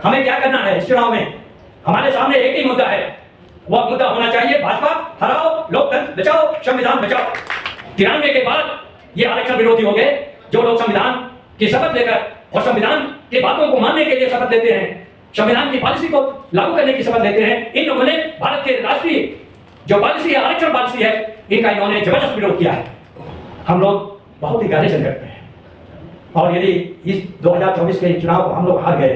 हमें क्या करना है इस चुनाव में? हमारे सामने एक ही मुद्दा है, वह मुद्दा होना चाहिए भाजपा हराओ, लोकतंत्र बचाओ, संविधान बचाओ। 93 के बाद ये आरक्षण विरोधी हो गए। जो लोग संविधान की शपथ लेकर और संविधान के बातों को मानने के लिए शपथ लेते हैं, संविधान की पॉलिसी को लागू करने की शपथ लेते हैं, इन लोगों ने भारत के राष्ट्रीय जो पॉलिसी है, आरक्षण पॉलिसी है, इनका इन्होंने जबरदस्त विरोध किया है। हम लोग बहुत ही गहरे संकट में हैं और यदि इस 2024 के चुनाव को हम लोग हार गए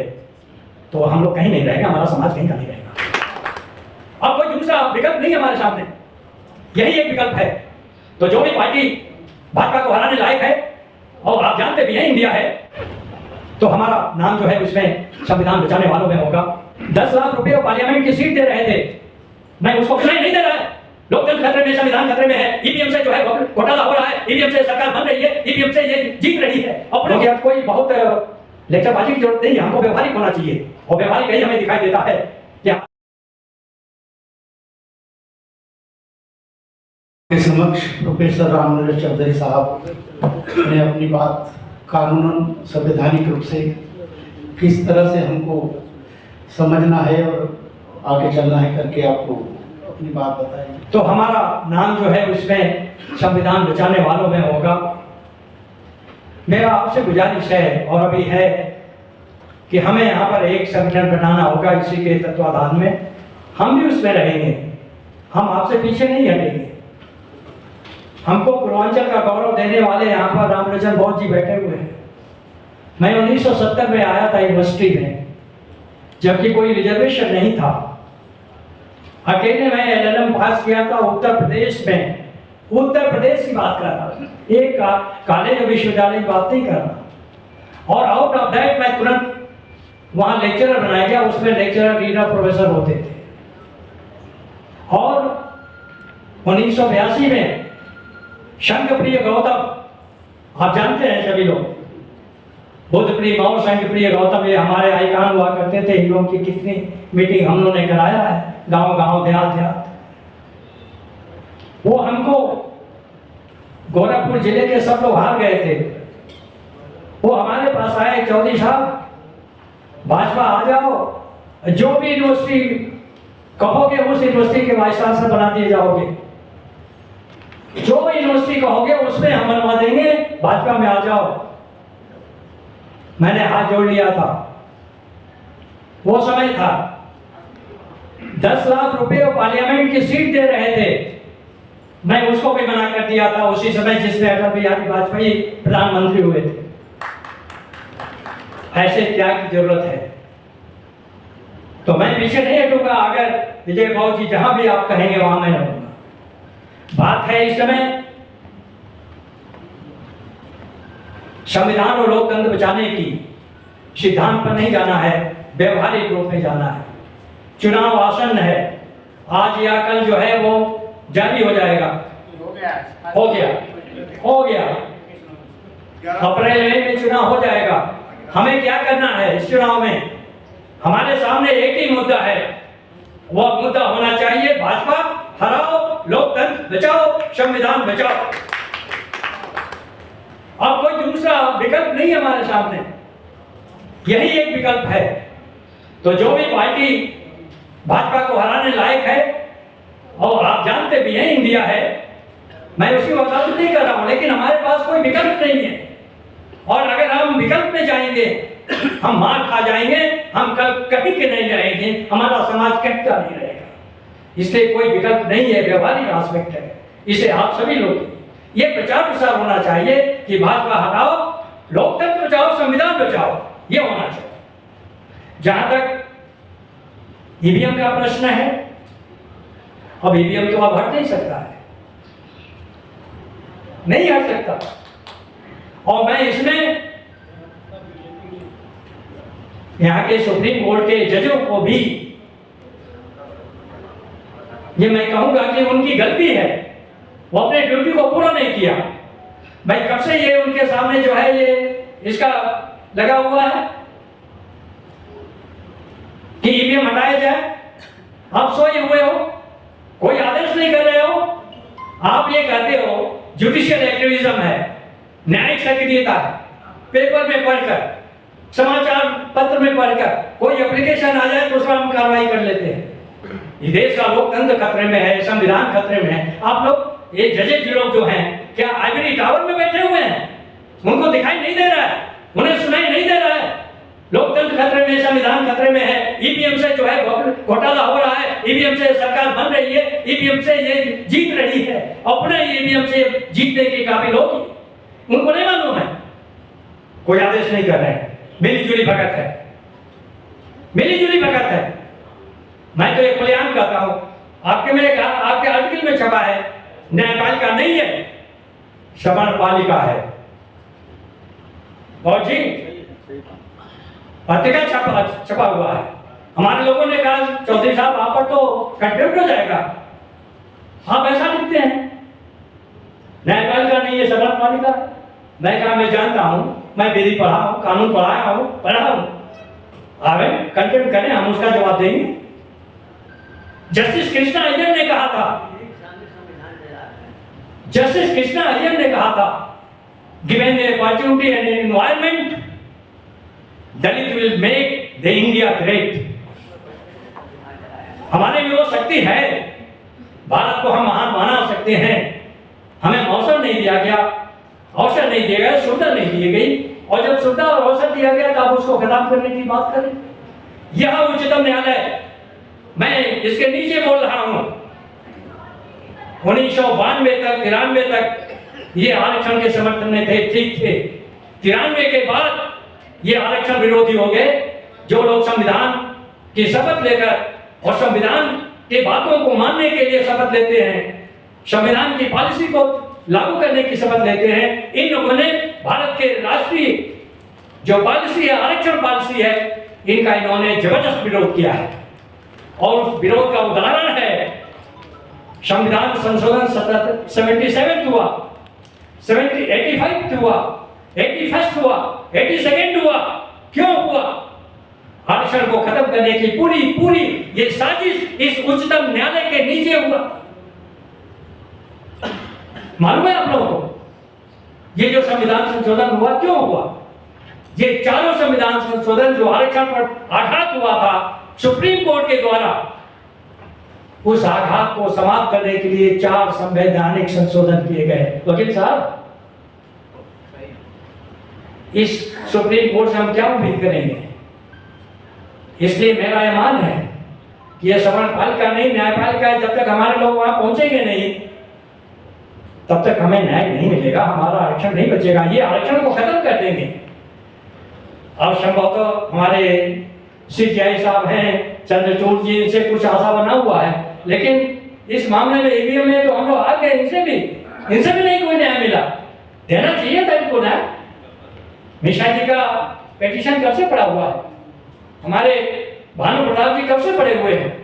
तो हम लोग कहीं नहीं रहेगा, हमारा समाज कहीं का नहीं रहेगा। अब कोई दूसरा विकल्प नहीं है हमारे सामने, यही एक विकल्प है। तो जो भी पार्टी भाजपा को हराने लायक है और आप जानते भी हैं इंडिया है, तो हमारा नाम जो है उसमें संविधान बचाने वालों में होगा। 10 लाख रुपए पार्लियामेंट की सीट दे रहे थे, मैं उसको सुनाई नहीं दे रहा है। लोकतंत्र खतरे में, संविधान खतरे में है। ईवीएम से जो है घोटाला हो रहा है, ईवीएम से सरकार बन रही है, ईवीएम से ये जीत रही है। और क्या कोई बहुत लेक्चरबाजी की जरूरत नहीं है, हमको व्यवहारिक होना चाहिए और व्यवहारिक यही हमें दिखाई देता है कि के समक्ष प्रोफेसर रामनरेश चौधरी साहब ने अपनी बात कानूनन संवैधानिक रूप से किस तरह से हमको समझना है और आगे चलना है करके आपको अपनी बात बताएं। तो हमारा नाम जो है उसमें संविधान बचाने वालों में होगा। मेरा आपसे गुजारिश है और अभी है कि हमें यहाँ पर एक संगठन बनाना होगा, इसी के तत्वाधान में हम भी उसमें रहेंगे, हम आपसे पीछे नहीं हटेंगे। हमको पूर्वांचल का गौरव देने वाले यहाँ पर रामलोचन बौद्ध जी बैठे हुए हैं। मैं 1970 में आया था यूनिवर्सिटी में, जबकि कोई रिजर्वेशन नहीं था। अकेले मैं LLM पास किया था उत्तर प्रदेश में, उत्तर प्रदेश की बात कर रहा हूँ, एक कॉलेज और विश्वविद्यालय की बात नहीं कर रहा। और आउट ऑफ दैट मैं तुरंत वहाँ लेक्चरर बनाया गया, उसमें लेक्चरर रीडर प्रोफेसर होते थे। और 1982 में शंखप्रिय गौतम, आप जानते हैं सभी लोग, बुद्धप्रिय मऊ, शंखप्रिय गौतम, ये हमारे आइकान हुआ करते थे। इन लोगों की कितनी मीटिंग हम लोगों ने कराया है, गांव गांव, देहात देहात। वो हमको गोरखपुर जिले के सब लोग हार गए थे, वो हमारे पास आए, चौधरी साहब भाजपा आ जाओ, जो भी यूनिवर्सिटी कहोगे उस यूनिवर्सिटी के वाइस चांसलर बना दिए जाओगे, जो यूनिवर्सिटी कहोगे उसमें हम बनवा देंगे, भाजपा में आ जाओ। मैंने हाथ जोड़ लिया था। वो समय था 10 लाख रुपए और पार्लियामेंट की सीट दे रहे थे, मैं उसको भी मना कर दिया था उसी समय जिसमें अटल बिहारी वाजपेयी प्रधानमंत्री हुए थे। ऐसे त्याग की जरूरत है, तो मैं पीछे नहीं हटूंगा। अगर विजय बाबू जी जहां भी आप कहेंगे वहां मैं रहूंगा। बात है इस समय संविधान और लोकतंत्र बचाने की, सिद्धांत पर नहीं जाना है, व्यवहारिक रूप में जाना है। चुनाव आसन्न है, आज या कल जो है वो जारी हो जाएगा। हो गया अप्रैल में चुनाव हो जाएगा। हमें क्या करना है इस चुनाव में? हमारे सामने एक ही मुद्दा है, वह मुद्दा होना चाहिए भाजपा हराओ, लोकतंत्र बचाओ, संविधान बचाओ। अब कोई दूसरा विकल्प नहीं है हमारे सामने, यही एक विकल्प है। तो जो भी पार्टी भाजपा को हराने लायक है, और आप जानते भी हैं इंडिया है, मैं उसकी वकालत नहीं कर रहा हूं, लेकिन हमारे पास कोई विकल्प नहीं है। और अगर हम विकल्प में जाएंगे हम मार खा जाएंगे, हम कल कभी के नहीं रहेंगे, हमारा समाज कभी का नहीं रहेगा। इसलिए कोई विकल्प नहीं है, व्यवहारिक आस्पेक्ट है। इसे आप सभी लोग ये प्रचार प्रसार होना चाहिए कि भाजपा हटाओ, लोकतंत्र बचाओ, संविधान बचाओ, ये होना चाहिए। जहां तक ईवीएम का प्रश्न है, अब ईवीएम तो अब हट नहीं सकता है, नहीं हट सकता। और मैं इसमें यहाँ के सुप्रीम कोर्ट के जजों को भी ये मैं कहूंगा कि उनकी गलती है, वो अपने ड्यूटी को पूरा नहीं किया। मैं कब से ये उनके सामने जो है ये इसका लगा हुआ है कि ईवीएम हटाया जाए। आप सोए हुए हो, कोई आदेश नहीं कर रहे हो, आप ये कहते हो जुडिशियल एक्टिविज्म है, न्यायिक सक्रियता है। पेपर में पढ़कर, समाचार पत्र में पढ़कर, कोई एप्लीकेशन नोटिफिकेशन आ जाए तो उस पर हम कार्रवाई कर लेते हैं। ये देश का लोकतंत्र खतरे में है, संविधान खतरे में है। आप लोग ये जजेज लोग जो हैं क्या आइवरी टावर में बैठे हुए हैं? उनको दिखाई नहीं दे रहा है, उन्हें सुनाई नहीं दे रहा है। लोकतंत्र खतरे में, संविधान खतरे में है। ईवीएम से जो है घोटाला हो रहा है, ईवीएम से सरकार बन रही है, ईवीएम से ये जीत रही है। अपने ईवीएम से जीतने के काबिल होगी, उनको नहीं मालूम है। कोई आदेश नहीं कर रहे हैं, मिलीजुली भगत है, मिलीजुली भगत है। मैं तो ये खुलेआम कहता हूं, आपके आर्टिकल में छपा है न्यायपालिका नहीं है, समरपालिका है। और जी पत्रिका छपा हुआ है। हमारे लोगों ने कहा चौधरी साहब आप पर तो कंटेम्प्ट हो जाएगा, आप ऐसा लिखते हैं। न्यायपालिका नहीं है, समरपालिका। मैं कहा मैं जानता हूं, मैं विधि पढ़ा हूं, कानून पढ़ा हूं। आगे कंटेम्प्ट करें, हम उसका जवाब देंगे। जस्टिस कृष्णा अय्यर ने कहा था, जस्टिस कृष्णा अय्यर ने कहा था, given the opportunity and environment Dalit will make the India great. हमारे में वो शक्ति है, भारत को हम महान बना सकते हैं। हमें अवसर नहीं दिया गया, अवसर नहीं दिया गया, सुविधा नहीं दी गई। और जब सुविधा और अवसर दिया गया तो आप उसको खत्म करने की बात करें। यह उच्चतम न्यायालय, मैं इसके नीचे बोल रहा हूं, 1992 तक 93 तक ये आरक्षण के समर्थन में थे, ठीक थे। 93 के बाद ये आरक्षण विरोधी हो गए। जो लोग संविधान की शपथ लेकर और संविधान के बातों को मानने के लिए शपथ लेते हैं, संविधान की पॉलिसी को लागू करने की शपथ लेते हैं, इन लोगों ने भारत के राष्ट्रीय जो पॉलिसी है, आरक्षण पॉलिसी है, इनका इन्होंने जबरदस्त विरोध किया है। और उस विरोध का उदाहरण है संविधान संशोधन 77 हुआ, 85 हुआ, 81 हुआ, 82 हुआ। क्यों हुआ? आरक्षण को खत्म करने की पूरी ये साजिश इस उच्चतम न्यायालय के नीचे हुआ। मालूम है आप लोगों को ये जो संविधान संशोधन हुआ क्यों हुआ? ये चारों संविधान संशोधन जो आरक्षण पर आघात हुआ था सुप्रीम कोर्ट के द्वारा, उस आघात को समाप्त करने के लिए 4 संवैधानिक संशोधन किए गए। वकील साहब, इस सुप्रीम कोर्ट से हम क्या उम्मीद करेंगे? इसलिए मेरा यह मान है कि यह समरपालिका नहीं न्यायपालिका है। जब तक हमारे लोग वहां पहुंचेंगे नहीं तब तक हमें न्याय नहीं मिलेगा, हमारा आरक्षण नहीं बचेगा। ये आरक्षण को खत्म कर देंगे। और संभवतः हमारे सीजीआई साहब हैं चंद्रचूड़ जी, इनसे कुछ आशा बना हुआ है, लेकिन इस मामले में ईवीएम में तो हम लोग आ गए, इनसे भी नहीं कोई न्याय मिला। देना चाहिए था इनको न्याय। मिश्रा जी का पिटीशन कब से पड़ा हुआ है? हमारे भानु प्रताप जी कब से पड़े हुए हैं?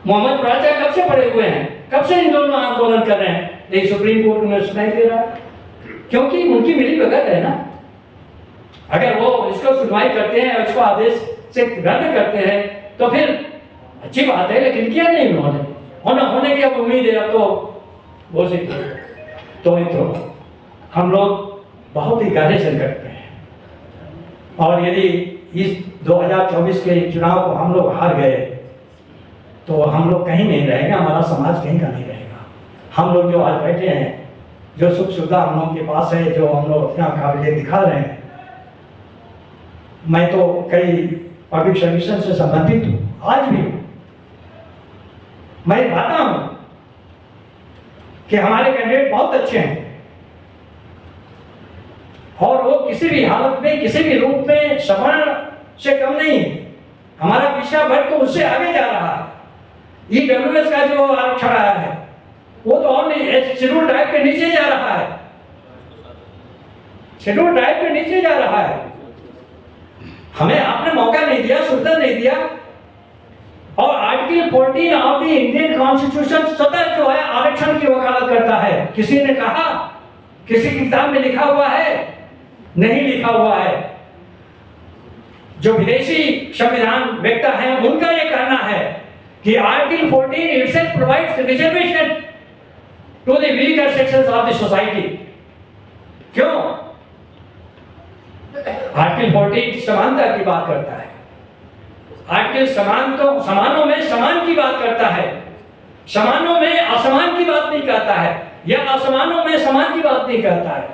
मोहम्मद प्राचा कब से पड़े हुए हैं? कब से इन दोनों आंदोलन कर रहे हैं? लेकिन सुप्रीम कोर्ट उन्हें सुनाई दे रहा है, क्योंकि उनकी मिली भगत है ना। अगर वो इसको सुनवाई करते हैं और इसको आदेश से रद्द करते हैं तो फिर अच्छी बात है, लेकिन किया नहीं उन्होंने। होने की अब उम्मीद है, तो वो से तो हम लोग बहुत ही गहरे संकट में हैं। और यदि इस 2024 के चुनाव को हम लोग हार गए तो हम लोग कहीं नहीं रहेंगे, हमारा समाज कहीं का नहीं रहेगा। हम लोग जो आज बैठे हैं, जो सुख सुविधा हम लोगों के पास है, जो हम लोग अपना काबिलियत दिखा रहे हैं, मैं तो कई पब्लिक सर्विसेज से संबंधित हूँ, आज भी हूँ। मैं पाता हूँ कि हमारे कैंडिडेट बहुत अच्छे हैं और वो किसी भी हालत में, किसी भी रूप में सवर्ण से कम नहीं है। हमारा पिछड़ा वर्ग तो उससे आगे जा रहा है। ईडब्ल्यूएस का जो आरक्षण आया है वो तो और नहीं, शेड्यूल ट्राइब के नीचे जा रहा है, शेड्यूल ट्राइब के नीचे जा रहा है। हमें आपने मौका नहीं दिया, सुविधा नहीं दिया। और article 14 of the Indian constitution स्वतः जो है आरक्षण की वकालत करता है। किसी ने कहा, किसी किताब में लिखा हुआ है? नहीं लिखा हुआ है। जो विदेशी संविधान वेत्ता हैं उनका यह कहना है कि article 14 itself provides reservation to the weaker sections of the society। क्यों? आर्टिकल 14 समानता की बात करता है। आर्टिकल समान तो समानों में समान की बात करता है, समानों में असमान की बात नहीं करता है, या असमानों में समान की बात नहीं करता है।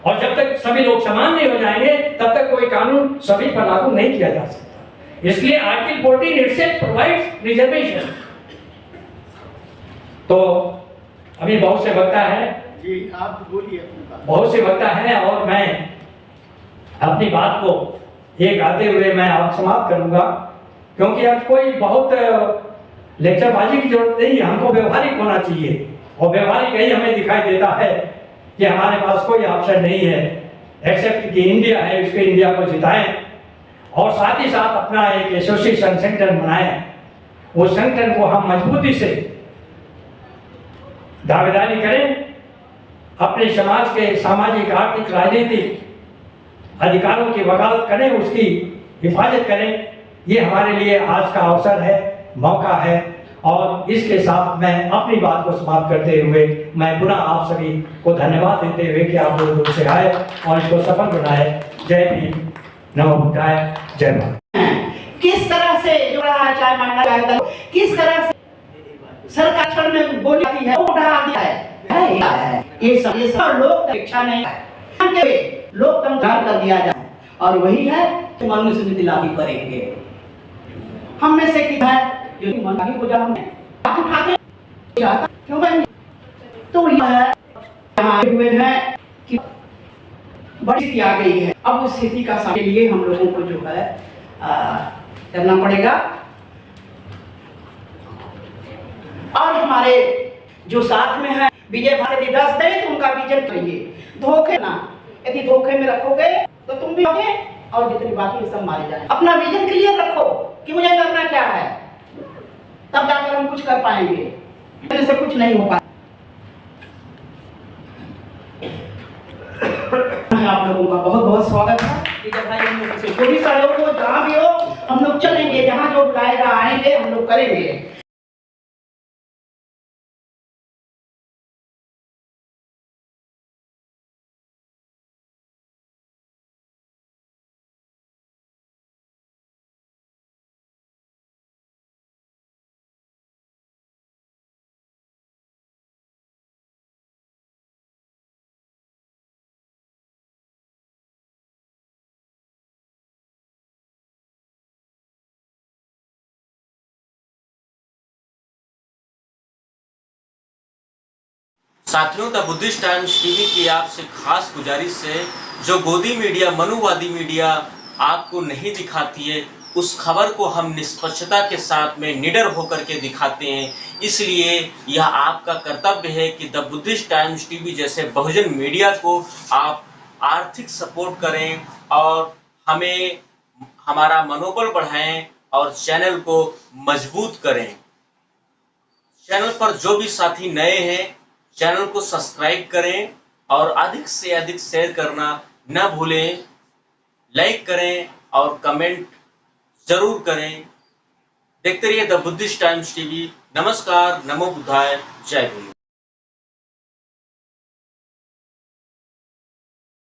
और जब तक सभी लोग समान नहीं हो जाएंगे तब तक कोई कानून सभी पर लागू नहीं किया जा सकता। इसलिए आर्टिकल 14 इटसेल्फ प्रोवाइड्स रिजर्वेशन। तो अभी बहुत से वक्ता है जी, आप बोलिए अपनी बात। बहुत से वक्ता है और मैं अपनी बात को ये गाते हुए मैं आप समाप्त करूंगा, क्योंकि अब कोई बहुत लेक्चरबाजी की जरूरत नहीं है, हमको व्यवहारिक होना चाहिए। और व्यवहारिक यही हमें दिखाई देता है कि हमारे पास कोई ऑप्शन नहीं है एक्सेप्ट कि इंडिया है, उसके इंडिया को जिताएं और साथ ही साथ अपना एक एसोसिएशन संगठन बनाएं। उस संगठन को हम मजबूती से दावेदारी करें, अपने समाज के सामाजिक आर्थिक राजनीतिक अधिकारों की वकालत करें, उसकी हिफाजत करें। ये हमारे लिए आज का अवसर है, मौका है। और इसके साथ मैं अपनी बात को समाप्त करते हुए मैं पुनः आप सभी को धन्यवाद देते हुए कि आप दूर दूर से आए और इसको सफल बनाए। जय भीम, नमो बुद्धाय, जय भारत। किस तरह से जो रहा है, चाहे मांगना चाहे किस तरह से सरकार में गोली आती है, वो उठा दिया है। ये सब लोग इच्छा नहीं है, लोकतंत्र कर दिया जाए और वही है कि मनुस्मृति लागू करेंगे। हम में से कितना है जो मनमानी को जहाँ हाथ उठाते क्यों बहन? तो यह है यहाँ हुए हैं कि बड़ी स्थिति आ गई है। अब उस स्थिति का सामने लिए हम लोगों को जो है करना पड़ेगा। और हमारे जो साथ में है विजय भारती दास दे तो उनका विजन करिए, धोखे ना, यदि धोखे में रखोगे तो तुम भी होगे और जितनी बाकी सब मारे जाए। अपना विजन क्लियर रखो कि मुझे करना क्या है, तब जाकर हम कुछ कर पाएंगे, मेरे से कुछ नहीं हो पाए। आप लोगों का बहुत बहुत स्वागत है। विजय भाई हम लोग से जो भी सहयोग हो, जहाँ भी हो, हम लोग चलेंगे, जहाँ जो बुलाएगा आएंगे, हम लोग करेंगे। साथियों, द बुद्धिस्ट टाइम्स टीवी की आपसे खास गुजारिश है, जो गोदी मीडिया, मनुवादी मीडिया आपको नहीं दिखाती है, उस खबर को हम निष्पक्षता के साथ में निडर होकर के दिखाते हैं। इसलिए यह आपका कर्तव्य है कि द बुद्धिस्ट टाइम्स टीवी जैसे बहुजन मीडिया को आप आर्थिक सपोर्ट करें और हमें हमारा मनोबल बढ़ाएं और चैनल को मजबूत करें। चैनल पर जो भी साथी नए हैं, चैनल को सब्सक्राइब करें और अधिक से अधिक शेयर करना न भूलें। लाइक करें और कमेंट जरूर करें। देखते रहिए द बुद्धिस्ट टाइम्स टीवी। नमस्कार, नमो बुद्धाय, जय भीम।